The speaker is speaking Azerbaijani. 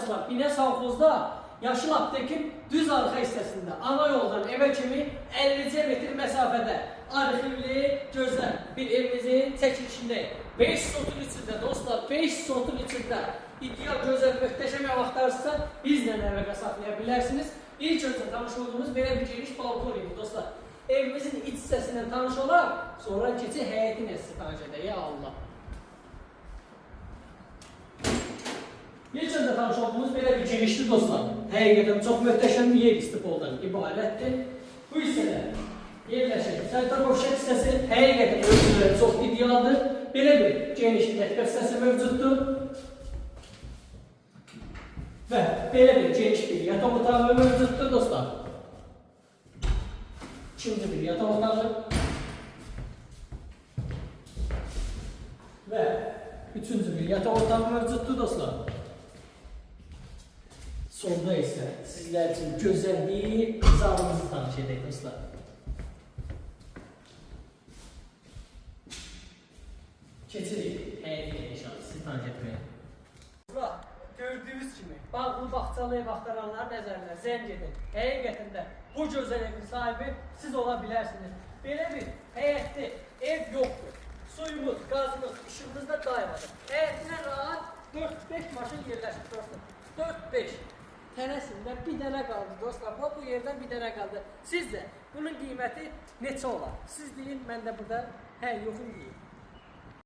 dostlar, Binə Savxozda Yaşıl Aptekin düz arxa hissəsində ana yoldan evə kimi 50 metr məsafədə arxivli, gözəl bir evimizin çəkilişindəyik. 500 otun içində dostlar, 500 otun içində ideal, gözəl, möhtəşəm ev axtarırsa bizlə əlaqə saxlaya bilərsiniz. İlk öncə tanış olduğumuz belə bir geniş balkon idi dostlar. Evimizin iç hissəsindən tanış olar, sonra keçi həyətin hissəsi tanış edək. Ya Allah! İlk öncə tanış olduğumuz belə bir genişli dostlar. Həqiqətən çox möhtəşəm bir yer istifadədən ibarətdir. Bu hissədə yerləşək. Sanitar-qovşaq hissəsi həqiqətən ölçüləri çox idealdır. Belə bir geniş mətbəx hissəsi mövcuddur. Və belə bir geniş bir yataq otağı mövcuddur dostlar. İkinci bir yataq otağı. Və üçüncü bir yataq otağı mövcuddur dostlar. Solda isə sizlər üçün gözəl bir zalımızı tanış edək dostlar. Keçirik həyətin inşallah sizi tanış etməyə. Gördüyünüz kimi bağlı bağçalı ev axtaranlar nəzərinə zəng edin. Həqiqətən də bu gözəl evin sahibi siz ola bilərsiniz. Belə bir həyətli ev yoxdur. Suyumuz, qazımız, işığımız da daimidir. Həyətinə rahat 4-5 maşın yerləşir dostlar. 4-5. Tənəsində bir dənə qaldı dostlar. Bu yerdən bir dənə qaldı. Sizcə bunun qiyməti neçə olar? Siz deyin, mən də burada hə yoxum deyim.